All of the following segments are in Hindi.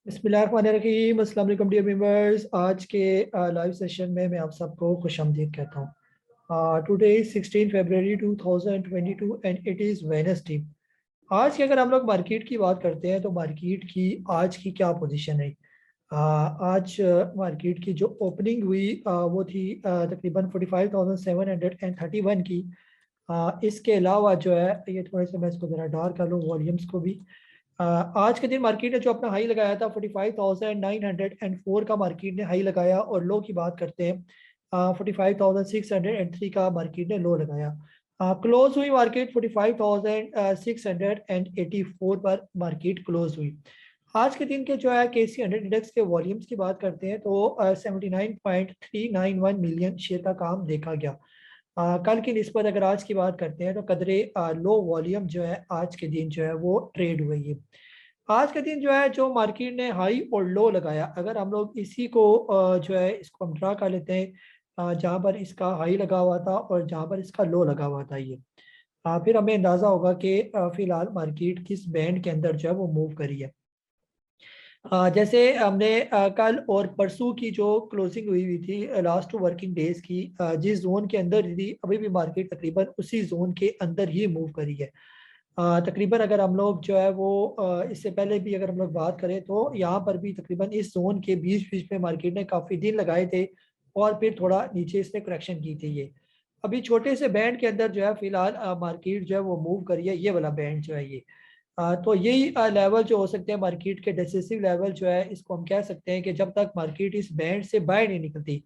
बिस्मिल्लाहिर्रहमानिर्रहीम। अस्सलाम वालेकुम डियर मेंबर्स। आज के लाइव सेशन में मैं आप सबको खुशामदीद कहता हूँ। Today 16 February 2022 and it is Wednesday. आज की अगर हम लोग मार्केट की बात करते हैं तो मार्केट की आज की क्या पोजीशन है। आज मार्केट की जो ओपनिंग हुई वो थी तकरीबन 45,731 की। इसके अलावा जो है ये थोड़े से मैं इसको ज़रा डार्क कर लूँ वॉल्यूम्स को भी। आज के दिन मार्केट ने जो अपना हाई लगाया था 45,904 का मार्केट ने हाई लगाया, और लो की बात करते हैं 45,603 का मार्केट ने लो लगाया। क्लोज हुई मार्केट 45,684 पर मार्केट क्लोज हुई। आज के दिन के जो है KC 100 इंडेक्स के वॉल्यूम्स की बात करते हैं तो 79.391 मिलियन शेयर का काम देखा गया। कल की निस्बत अगर आज की बात करते हैं तो कदरे लो वॉल्यूम जो है आज के दिन जो है वो ट्रेड हुई है। आज के दिन जो है जो मार्केट ने हाई और लो लगाया, अगर हम लोग इसी को जो है इसको हम ड्रा कर लेते हैं, जहाँ पर इसका हाई लगा हुआ था और जहाँ पर इसका लो लगा हुआ था ये, फिर हमें अंदाज़ा होगा कि फिलहाल मार्केट किस बैंड के अंदर जो है वो मूव करी है। जैसे हमने कल और परसों की जो क्लोजिंग हुई हुई थी लास्ट 2 वर्किंग डेज की, जिस जोन के अंदर थी अभी भी मार्केट तकरीबन उसी जोन के अंदर ही मूव करी है। तकरीबन अगर हम लोग जो है वो इससे पहले भी अगर हम लोग बात करें तो यहाँ पर भी तकरीबन इस जोन के बीच बीच में मार्केट ने काफ़ी दिन लगाए थे और फिर थोड़ा नीचे इसने करेक्शन की थी। ये अभी छोटे से बैंड के अंदर जो है फिलहाल मार्केट जो है वो मूव करी है, ये वाला बैंड जो है ये। तो यही लेवल जो हो सकते हैं मार्केट के डिसेसिव लेवल जो है, इसको हम कह सकते हैं कि जब तक मार्केट इस बैंड से बाहर नहीं निकलती,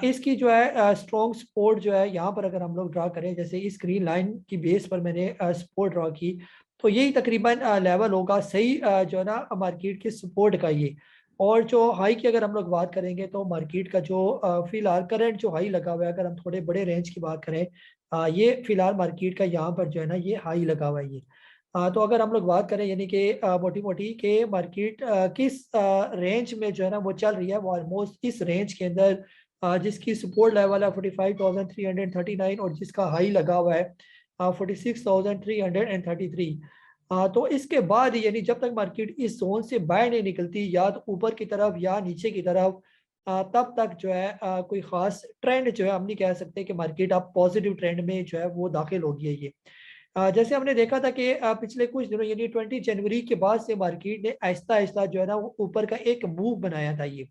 इसकी जो है स्ट्रॉन्ग सपोर्ट जो है यहाँ पर अगर हम लोग ड्रा करें, जैसे इस ग्रीन लाइन की बेस पर मैंने सपोर्ट ड्रा की, तो यही तकरीबन लेवल होगा सही जो है ना मार्केट के सपोर्ट का ये। और जो हाई की अगर हम लोग बात करेंगे तो मार्केट का जो फिलहाल करंट जो हाई लगा हुआ है, अगर हम थोड़े बड़े रेंज की बात करें, ये फिलहाल मार्केट का यहाँ पर जो है ना ये हाई लगा हुआ है ये। तो अगर हम लोग बात करें यानी कि मोटी मोटी के मार्केट किस रेंज में जो है ना वो चल रही है, वो ऑलमोस्ट इस रेंज के अंदर जिसकी सपोर्ट लेवल है 45,339 और जिसका हाई लगा हुआ है 46,333। तो इसके बाद यानी जब तक मार्केट इस जोन से बाहर नहीं निकलती, या तो ऊपर की तरफ या नीचे की तरफ, तब तक जो है कोई खास ट्रेंड जो है हम नहीं कह सकते कि मार्केट अब पॉजिटिव ट्रेंड में जो है वो दाखिल हो गई है ये। जैसे हमने देखा था कि पिछले कुछ दिनों यानी 20 जनवरी के बाद से मार्केट ने आहिस्ता आहिस्ता जो है ना वो ऊपर का एक मूव बनाया था ये।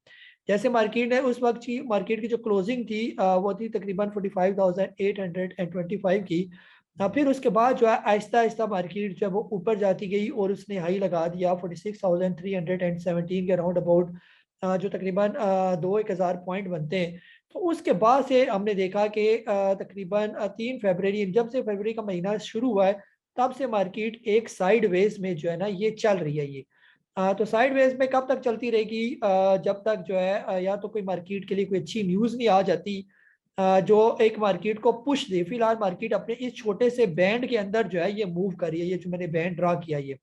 जैसे मार्केट ने उस वक्त की मार्केट की जो क्लोजिंग थी वो थी तकरीबन 45,825 की। फिर उसके बाद जो है आहिस्ता आहिस्ता मार्केट जो है वो ऊपर जाती गई और उसने हाई लगा दिया 46,317 के राउंड अबाउट, जो तकरीबन 2-1 हज़ार पॉइंट बनते हैं। तो उसके बाद से हमने देखा कि तकरीबन 3 फरवरी, जब से फरवरी का महीना शुरू हुआ है तब से मार्केट एक साइड वेज में जो है ना ये चल रही है ये। तो साइड वेज में कब तक चलती रहेगी, जब तक जो है या तो कोई मार्केट के लिए कोई अच्छी न्यूज़ नहीं आ जाती जो एक मार्केट को पुश दे। फिलहाल मार्केट अपने इस छोटे से बैंड के अंदर जो है ये मूव कर रही है, ये जो मैंने बैंड ड्रा किया ये,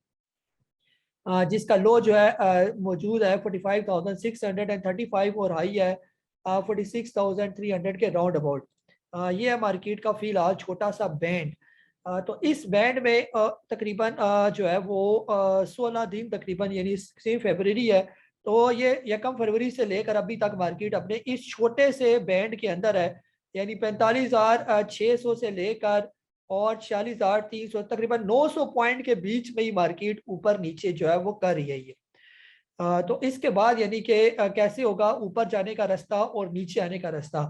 जिसका लो जो है मौजूद है 45,635 और हाई है 46,300 के राउंड अबाउट। ये है मार्केट का फिलहाल छोटा सा बैंड। तो इस बैंड में तकरीबन जो है वो 16 दिन तकरीबन यानी 6 फरवरी है, तो ये 1 फरवरी से लेकर अभी तक मार्केट अपने इस छोटे से बैंड के अंदर है। यानी 45,600 से लेकर और 46,300 तकरीबन 900 पॉइंट के बीच में ही मार्केट ऊपर नीचे जो है वो कर रही है ये। तो इसके बाद यानी कि कैसे होगा ऊपर जाने का रास्ता और नीचे आने का रास्ता।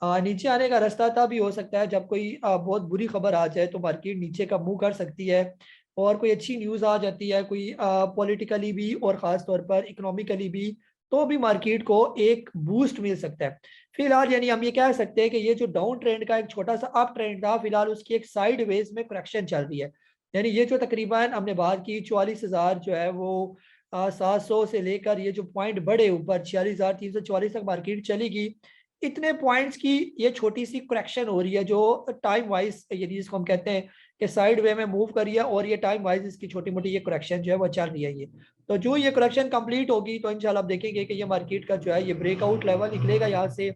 नीचे आने का रास्ता तभी हो सकता है जब कोई बहुत बुरी खबर आ जाए तो मार्केट नीचे का मुंह कर सकती है, और कोई अच्छी न्यूज़ आ जाती है कोई पॉलिटिकली भी और ख़ास तौर पर इकोनॉमिकली भी, तो भी मार्केट को एक बूस्ट मिल सकता है। फिलहाल यानी हम ये कह सकते हैं कि ये जो डाउन ट्रेंड का एक छोटा सा अप ट्रेंड था, फिलहाल उसकी एक साइड वेज में करेक्शन चल रही है। यानी ये जो तकरीबन हमने बात की 44,000 जो है वो 700 से लेकर ये जो पॉइंट बढ़े ऊपर 46,344 तक मार्केट चलेगी, इतने पॉइंट्स की ये छोटी सी करेक्शन हो रही है जो टाइम वाइज यानी जिसको हम कहते हैं कि साइड वे में मूव करी है, और ये टाइम वाइज इसकी छोटी मोटी ये करेक्शन जो है वो चल रही है ये। तो जो ये करेक्शन कंप्लीट होगी तो इंशाल्लाह आप देखेंगे कि ये मार्केट का जो है ये ब्रेकआउट लेवल निकलेगा यहाँ से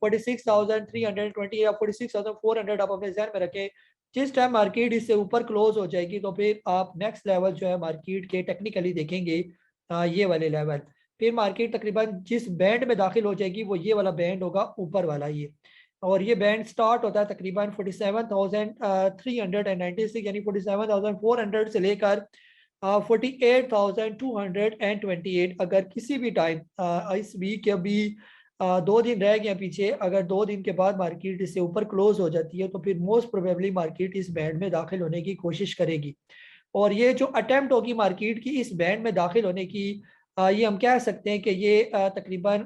46,320 या 46,400 आप अपने जहन में रखें। जिस टाइम मार्केट इससे ऊपर क्लोज हो जाएगी तो फिर आप नेक्स्ट लेवल जो है मार्केट के टेक्निकली देखेंगे ये वाले लेवल। फिर मार्केट तकरीबन जिस बैंड में दाखिल हो जाएगी वो ये वाला बैंड होगा ऊपर वाला ये, और ये बैंड स्टार्ट होता है तकरीबन 47,396 यानी 47,400 से लेकर 48,228। अगर किसी भी टाइम इस वीक या भी 2 दिन रह गए पीछे, अगर 2 दिन के बाद मार्केट इससे ऊपर क्लोज हो जाती है तो फिर मोस्ट प्रोबेबली मार्केट इस बैंड में दाखिल होने की कोशिश करेगी। और ये जो अटेम्प्ट होगी मार्केट की इस बैंड में दाखिल होने की, ये हम कह सकते हैं कि ये तकरीबन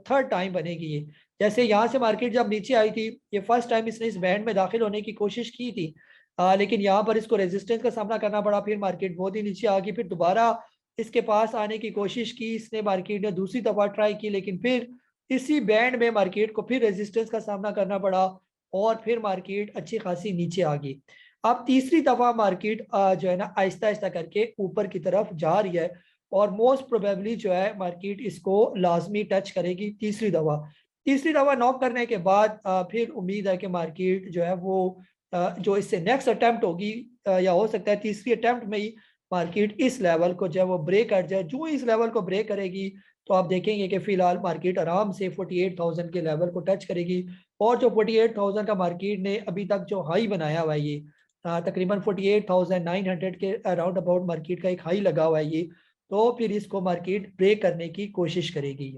थर्ड टाइम बनेगी ये। जैसे यहाँ से मार्केट जब नीचे आई थी, ये फर्स्ट टाइम इसने इस बैंड में दाखिल होने की कोशिश की थी, लेकिन यहाँ पर इसको रेजिस्टेंस का सामना करना पड़ा, फिर मार्केट बहुत ही नीचे आ गई, फिर दोबारा इसके पास आने की कोशिश की इसने, मार्केट ने दूसरी दफा ट्राई की, लेकिन फिर इसी बैंड में मार्केट को फिर रेजिस्टेंस का सामना करना पड़ा और फिर मार्केट अच्छी खासी नीचे आ गई। अब तीसरी दफा मार्केट जो है ना आहिस्ता आहिस्ता करके ऊपर की तरफ जा रही है, और मोस्ट प्रोबेबली जो है मार्केट इसको लाजमी टच करेगी तीसरी दफा नॉक करने के बाद फिर उम्मीद है कि मार्केट जो है वो जो इससे नेक्स्ट अटेम्प्ट होगी, या हो सकता है तीसरी अटेम्प्ट में ही मार्केट इस लेवल को जो है वो ब्रेक कर जाए। जो इस लेवल को ब्रेक करेगी तो आप देखेंगे कि फिलहाल मार्केट आराम से 48,000 के लेवल को टच करेगी, और जो 48,000 का मार्केट ने अभी तक जो हाई बनाया हुआ है ये तकरीबन 48,900 के अराउंड अबाउट मार्केट का एक हाई लगा हुआ है ये, तो फिर इसको मार्केट ब्रेक करने की कोशिश करेगी।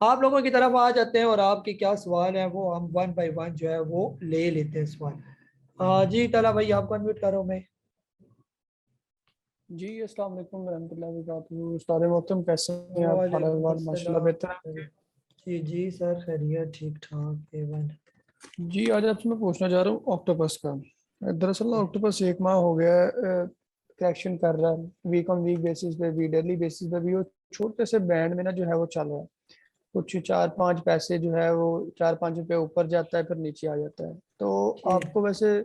आप लोगों की तरफ आ जाते हैं और आपके क्या सवाल है वो हम वन बाय वन जो है वो ले लेते हैं सवाल। जी तला भाई आपको अनम्यूट कर रहा हूं मैं। जी अस्सलाम वालेकुम रहमतुल्लाहि व बरकातहू। उस्ताद मोहतरम कैसे हैं आप? हाल वालेकुम अहवाल माशाल्लाह अस्सलाम। बेहतर है। जी जी सर खैरियत ठीक ठाक एवन। जी आज आपसे मैं पूछना चाह रहा हूँ ऑक्टोपस का। दरअसल ना ऑक्टोपस एक माह हो गया करेक्शन कर रहा है, वीक ऑन वीक बेसिस पे भी, डेली बेसिस पे भी। वो छोटे से बैंड में ना जो है वो चल रहा है। कुछ 4-5 पैसे जो है वो 4-5 रुपये ऊपर जाता है फिर नीचे आ जाता है। तो जी आपको वैसे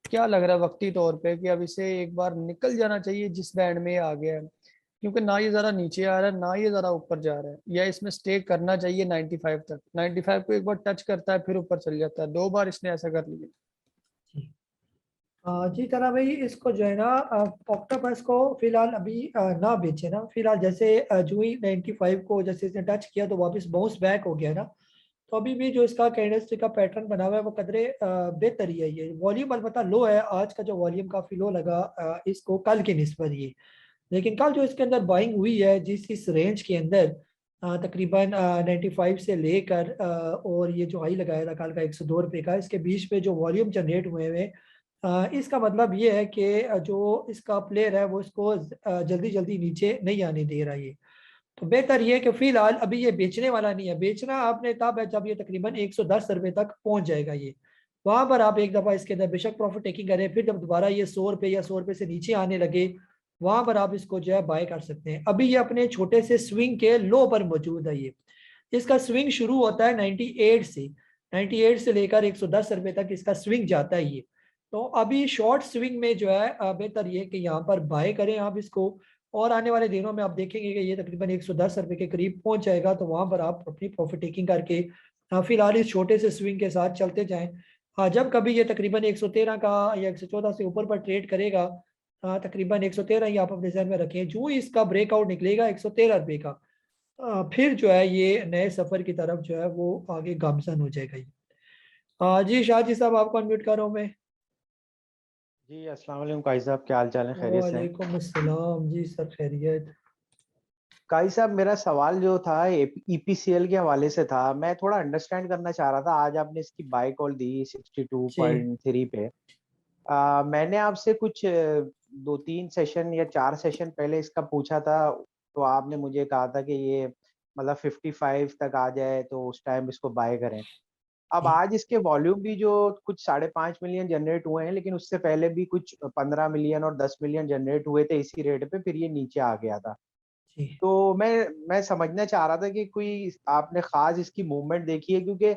क्या लग रहा है वक्ती तौर पे कि अब इसे एक बार निकल जाना चाहिए जिस बैंड में ये आ गया है? क्योंकि ना ये ज़रा नीचे आ रहा है ना ये ज़रा ऊपर जा रहा है, या इसमें स्टे करना चाहिए 95 तक। 95 को एक बार टच करता है फिर ऊपर चल जाता है, 2 बार इसने ऐसा कर लिया। जी। जी तना भाई इसको जो है ना ऑक्टोपस को फिलहाल अभी ना बेचे ना फिलहाल, जैसे जो ही 95 को जैसे इसने टच किया तो वापस बाउंस बैक हो गया ना, तो अभी भी जो इसका कैंडलस्टिक का पैटर्न बना हुआ है वो कदरे बेहतर ही है। ये वॉल्यूम अलबत्ता लो है, आज का जो वॉल्यूम काफी लो लगा इसको कल के निस्बत ये, लेकिन कल जो इसके अंदर बाइंग हुई है जिस इस रेंज के अंदर तकरीबन 95 से लेकर और ये जो हाई लगाया था कल का 102 रुपये का, इसके बीच में जो वॉल्यूम जनरेट हुए हुए इसका मतलब ये है कि जो इसका प्लेयर है वो इसको जल्दी जल्दी नीचे नहीं आने दे रहा ये। तो बेहतर ये है कि फिलहाल अभी ये बेचने वाला नहीं है, बेचना आपने तब है जब ये तकरीबन 110 रुपये तक पहुंच जाएगा ये, वहां पर आप एक दफा इसके अंदर बेशक प्रॉफिट टेकिंग करें, फिर जब दोबारा ये 100 रुपये या 100 रुपये से नीचे आने लगे वहां पर आप इसको जो है बाय कर सकते हैं। अभी ये अपने छोटे से स्विंग के लो पर मौजूद है ये, इसका स्विंग शुरू होता है 98 से लेकर 110 रुपये तक इसका स्विंग जाता है ये। तो अभी शॉर्ट स्विंग में जो है बेहतर ये कि यहाँ पर बाय करें आप इसको, और आने वाले दिनों में आप देखेंगे कि ये तकरीबन 110 रुपये के करीब पहुंच जाएगा, तो वहां पर आप अपनी प्रॉफिट टेकिंग करके फिलहाल इस छोटे से स्विंग के साथ चलते जाएं। जब कभी ये तकरीबन 113 का या 114 से ऊपर पर ट्रेड करेगा, तकरीबन 113 ही आप अपने जहन में रखें, जो ही इसका ब्रेकआउट निकलेगा 113 रुपये का, फिर जो है ये नए सफर की तरफ जो है वो आगे गामजन हो जाएगा ये। जी शाहजी साहब आपको अनम्यूट कर रहा हूँ मैं। जी अस्सलाम वालेकुम काई साहब, क्या हाल चाल है? खैरियत से हैं? वालेकुम अस्सलाम जी सब खैरियत। काई साहब मेरा सवाल जो था ईपीसीएल के हवाले से था। मैं थोड़ा अंडरस्टैंड करना चाह रहा था। आज आपने इसकी बाय कॉल दी जी 62.3 पे। मैंने आपसे कुछ 2-3 सेशन या 4 सेशन पहले इसका पूछा था, तो आपने मुझे कहा था कि ये मतलब 55 तक आ जाए तो उस टाइम इसको बाय करें। अब जी आज इसके वॉल्यूम भी जो कुछ 5.5 मिलियन जनरेट हुए हैं, लेकिन उससे पहले भी कुछ 15 मिलियन और 10 मिलियन जनरेट हुए थे इसी रेट पे, फिर ये नीचे आ गया था। जी तो मैं समझना चाह रहा था कि कोई आपने खास इसकी मूवमेंट देखी है, क्योंकि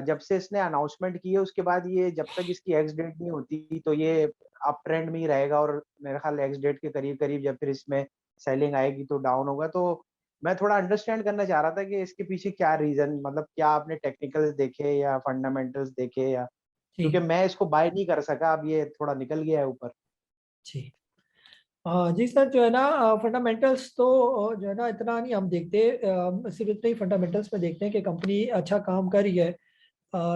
जब से इसने अनाउंसमेंट की है उसके बाद ये जब तक इसकी एक्स डेट नहीं होती तो ये अप ट्रेंड में ही रहेगा, और मेरे ख्याल एक्स डेट के करीब करीब जब फिर इसमें सेलिंग आएगी तो डाउन होगा। तो मैं थोड़ा अंडरस्टैंड करना चाह रहा था कि इसके पीछे क्या रीजन, मतलब क्या आपने टेक्निकल्स देखे या फंडामेंटल्स देखे, या जी क्योंकि मैं इसको बाय नहीं कर सका, अब ये थोड़ा निकल गया है ऊपर। जी हाँ जी सर, जो है ना फंडामेंटल्स तो जो है ना इतना नहीं हम देखते, सिर्फ इतने ही फंडामेंटल्स में देखते हैं कि कंपनी अच्छा काम कर रही है।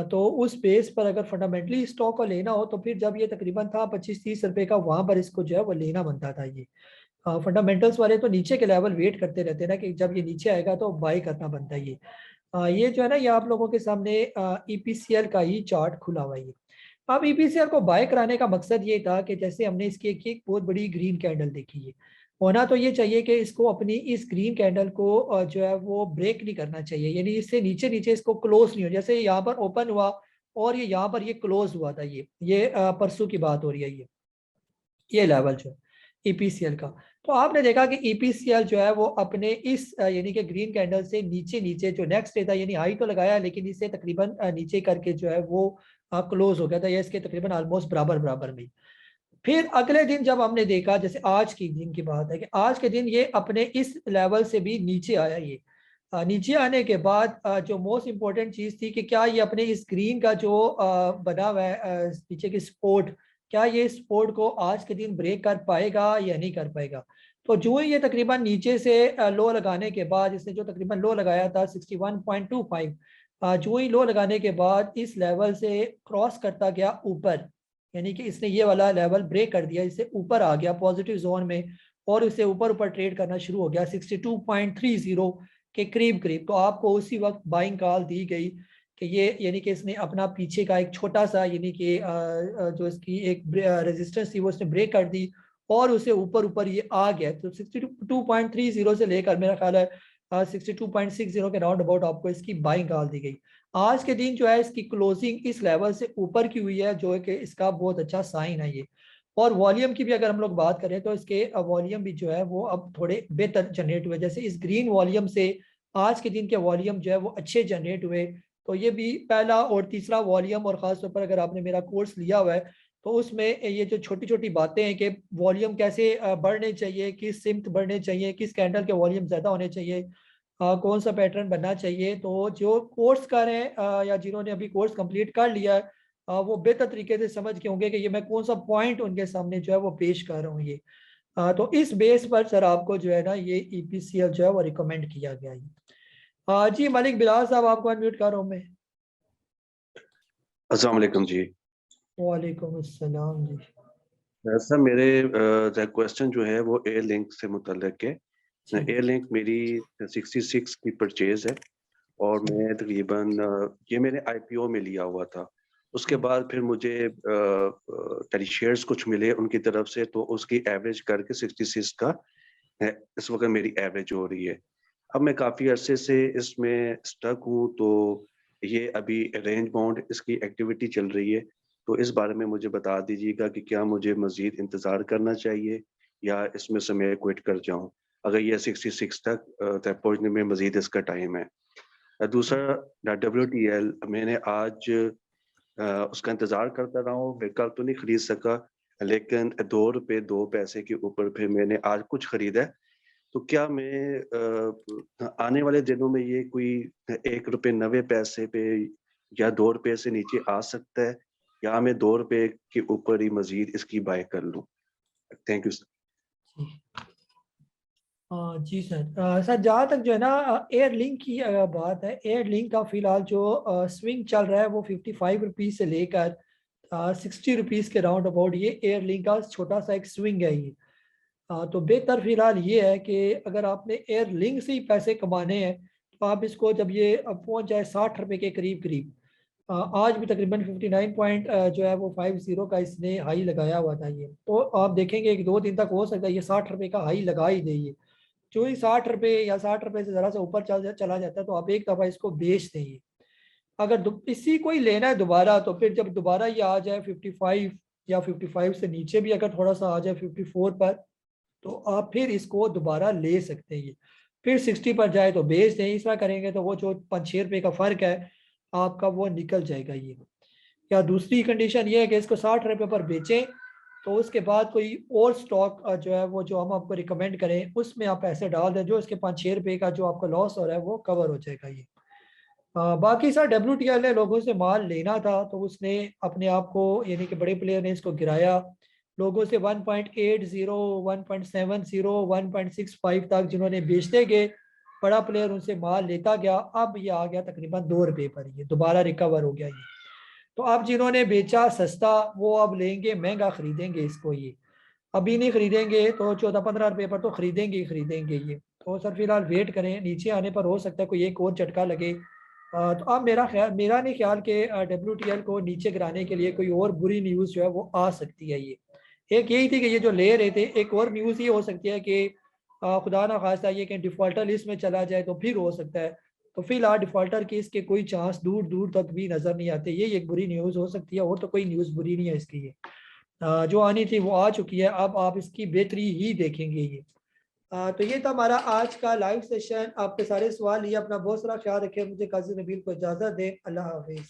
तो उस बेस पर अगर फंडामेंटली स्टॉक को लेना हो तो फिर जब ये तकरीबन था 25-30 रुपए का, वहां पर इसको जो है वो लेना बनता था ये। फंडामेंटल्स वाले तो नीचे के लेवल वेट करते रहते हैं ना कि जब ये नीचे आएगा तो बाई करना बनता है ये। ये जो है ना, ये आप लोगों के सामने ईपीसीएल का ही चार्ट खुला हुआ है ये। अब ईपीसीएल को बाय कराने का मकसद ये था कि जैसे हमने इसकी एक बहुत बड़ी ग्रीन कैंडल देखी है, होना तो ये चाहिए कि इसको अपनी इस ग्रीन कैंडल को जो है वो ब्रेक नहीं करना चाहिए, यानी इससे नीचे नीचे इसको क्लोज नहीं हो। जैसे यहाँ पर ओपन हुआ और ये यहाँ पर ये क्लोज हुआ था, ये परसों की बात हो रही है ये लेवल जो है ईपीसीएल का। तो आपने देखा कि ईपीसीएल जो है वो अपने इस यानी कि ग्रीन कैंडल से नीचे नीचे जो नेक्स्ट डे था, यानी हाई तो लगाया लेकिन इससे तकरीबन नीचे करके जो है वो क्लोज हो गया था, या इसके तकरीबन ऑलमोस्ट बराबर बराबर में। फिर अगले दिन जब हमने देखा, जैसे आज की दिन की बात है कि आज के दिन ये अपने इस लेवल से भी नीचे आया ये। नीचे आने के बाद जो मोस्ट इंपॉर्टेंट चीज थी कि क्या ये अपने इस ग्रीन का जो बना हुआ है नीचे की सपोर्ट, क्या ये सपोर्ट को आज के दिन ब्रेक कर पाएगा या नहीं कर पाएगा। तो जो ही ये तकरीबन नीचे से लो लगाने के बाद, इसने जो तकरीबन लो लगाया था 61.25, जो ही लो लगाने के बाद इस लेवल से क्रॉस करता गया ऊपर, यानी कि इसने ये वाला लेवल ब्रेक कर दिया, इससे ऊपर आ गया पॉजिटिव जोन में और इससे ऊपर ऊपर ट्रेड करना शुरू हो गया 62.30 के करीब करीब। तो आपको उसी वक्त बाइंग कॉल दी गई कि ये, यानी कि इसने अपना पीछे का एक छोटा सा, यानी कि जो इसकी एक रेजिस्टेंस थी वो इसने ब्रेक कर दी और उसे ऊपर ऊपर ये आ गया। तो 62.30 से लेकर मेरा ख्याल है 62.60 के राउंड अबाउट आपको इसकी बाइंग कॉल दी गई। आज के दिन जो है इसकी क्लोजिंग इस लेवल से ऊपर की हुई है, जो है कि इसका बहुत अच्छा साइन है ये। और वॉल्यूम की भी अगर हम लोग बात करें तो इसके वॉल्यूम भी जो है वो अब थोड़े बेहतर जनरेट हुए, जैसे इस ग्रीन वॉल्यूम से आज के दिन के वॉल्यूम जो है वो अच्छे जनरेट हुए। तो ये भी पहला और तीसरा वॉल्यूम, और ख़ासतौर पर अगर आपने मेरा कोर्स लिया हुआ है तो उसमें ये जो छोटी छोटी बातें हैं कि वॉल्यूम कैसे बढ़ने चाहिए, किस सिमत बढ़ने चाहिए, किस कैंडल के वॉल्यूम ज़्यादा होने चाहिए, कौन सा पैटर्न बनना चाहिए। तो जो कोर्स कर रहे हैं या जिन्होंने अभी कोर्स कंप्लीट कर लिया है वो बेहतर तरीके से समझ के होंगे कि ये मैं कौन सा पॉइंट उनके सामने जो है वो पेश कर रहा हूँ ये। तो इस बेस पर सर आपको जो है ना ये ईपीसीएल जो है वो रिकमेंड किया गया है। जी मलिक बिलाल साहब, आपको अनम्यूट कर रहा हूँ मैं। अस्सलाम वालेकुम जी। वालेकुम अस्सलाम जी। सर मेरे क्वेश्चन जो है वो एयर लिंक से मुतल्लिक है। एयर लिंक मेरी 66 की परचेज है और मैं तकरीबन ये मैंने आईपीओ में लिया हुआ था। उसके बाद फिर मुझे टेली शेयर्स कुछ मिले उनकी तरफ से, तो उसकी एवरेज करके 66 का इस वक्त मेरी एवरेज हो रही है। अब मैं काफ़ी अरसे से इसमें स्टक हूँ, तो ये अभी रेंज बाउंड इसकी एक्टिविटी चल रही है, तो इस बारे में मुझे बता दीजिएगा कि क्या मुझे मज़ीद इंतज़ार करना चाहिए या इसमें से मैं क्विट कर जाऊँ, अगर ये 66 तक पहुँचने में मज़ीद इसका टाइम है। दूसरा WTL मैंने आज उसका इंतज़ार करता रहा हूँ, मैं कल तो नहीं खरीद सका, लेकिन ₹2 2 पैसे के ऊपर फिर मैंने आज कुछ खरीदा है। तो क्या मैं आने वाले दिनों में ये कोई ₹1.90 पे या ₹2 से नीचे आ सकता है, या मैं ₹2 के ऊपर ही मज़ीद इसकी बाय कर लूँ? Thank you sir. जी सर, सर जहाँ तक जो है ना एयर लिंक की बात है, एयर लिंक का फिलहाल जो स्विंग चल रहा है वो 55 रुपीज़ से लेकर 60 रुपीज़ के राउंड अबाउट ये एयर लिंक का छोटा सा एक स्विंग है ये। तो बेहतर फिलहाल ये है कि अगर आपने एयर लिंक से ही पैसे कमाने हैं तो आप इसको जब ये पहुंच जाए 60 रुपए के करीब करीब, आज भी तकरीबन 59 पॉइंट जो है वो 50 का इसने हाई लगाया हुआ था ये, तो आप देखेंगे एक दो दिन तक हो सकता है ये 60 रुपए का हाई लगा ही दे ये। जो ही 60 रुपए या 60 रुपए से ज़रा सा ऊपर चला जाता है तो आप एक दफ़ा इसको बेच देंगे। अगर इसी को ही लेना है दोबारा तो फिर जब दोबारा ये आ जाए 55 या 55 से नीचे भी अगर थोड़ा सा आ जाए 54 पर, तो आप फिर इसको दोबारा ले सकते हैं। फिर 60 पर जाए तो बेच दें, इस तरह करेंगे तो वो जो 5-6 रुपए का फ़र्क है आपका वो निकल जाएगा ये। या दूसरी कंडीशन ये है कि इसको 60 रुपए पर बेचें, तो उसके बाद कोई और स्टॉक जो है वो जो हम आपको रिकमेंड करें उसमें आप पैसे डाल दें, जो इसके 5-6 रुपए का जो आपका लॉस हो रहा है वो कवर हो जाएगा ये। बाकी सर WTL ने लोगों से माल लेना था तो उसने अपने आप को, यानी कि बड़े प्लेयर ने इसको गिराया, लोगों से 1.80, 1.70, 1.65 तक जिन्होंने बेचते गए, बड़ा प्लेयर उनसे माल लेता गया। अब ये आ गया तकरीबन 2 रुपये पर, ये दोबारा रिकवर हो गया ये। तो अब जिन्होंने बेचा सस्ता वो अब लेंगे महंगा, खरीदेंगे इसको। ये अभी नहीं खरीदेंगे तो 14-15 रुपये पर तो खरीदेंगे ही खरीदेंगे ये। तो सर फिलहाल वेट करें, नीचे आने पर हो सकता है कोई एक और झटका लगे। तो अब मेरा नहीं ख्याल कि WTL को नीचे गिराने के लिए कोई और बुरी न्यूज़ जो है वो आ सकती है। ये एक यही थी कि ये जो ले रहे थे, एक और न्यूज़ ये हो सकती है कि खुदा ना खास्ता ये कि डिफ़ॉल्टर लिस्ट में चला जाए तो फिर हो सकता है। तो फिलहाल डिफ़ॉल्टर केस के कोई चांस दूर दूर तक भी नज़र नहीं आते। ये एक बुरी न्यूज़ हो सकती है, और तो कोई न्यूज़ बुरी नहीं है इसकी। ये जो आनी थी वो आ चुकी है, अब आप इसकी बेहतरी ही देखेंगे ये। तो ये था हमारा आज का लाइव सेशन। आपके सारे सवाल लिए, अपना बहुत सारा ख्याल रखें। मुझे काजी नबील को इजाज़त दें। अल्लाह हाफिज़।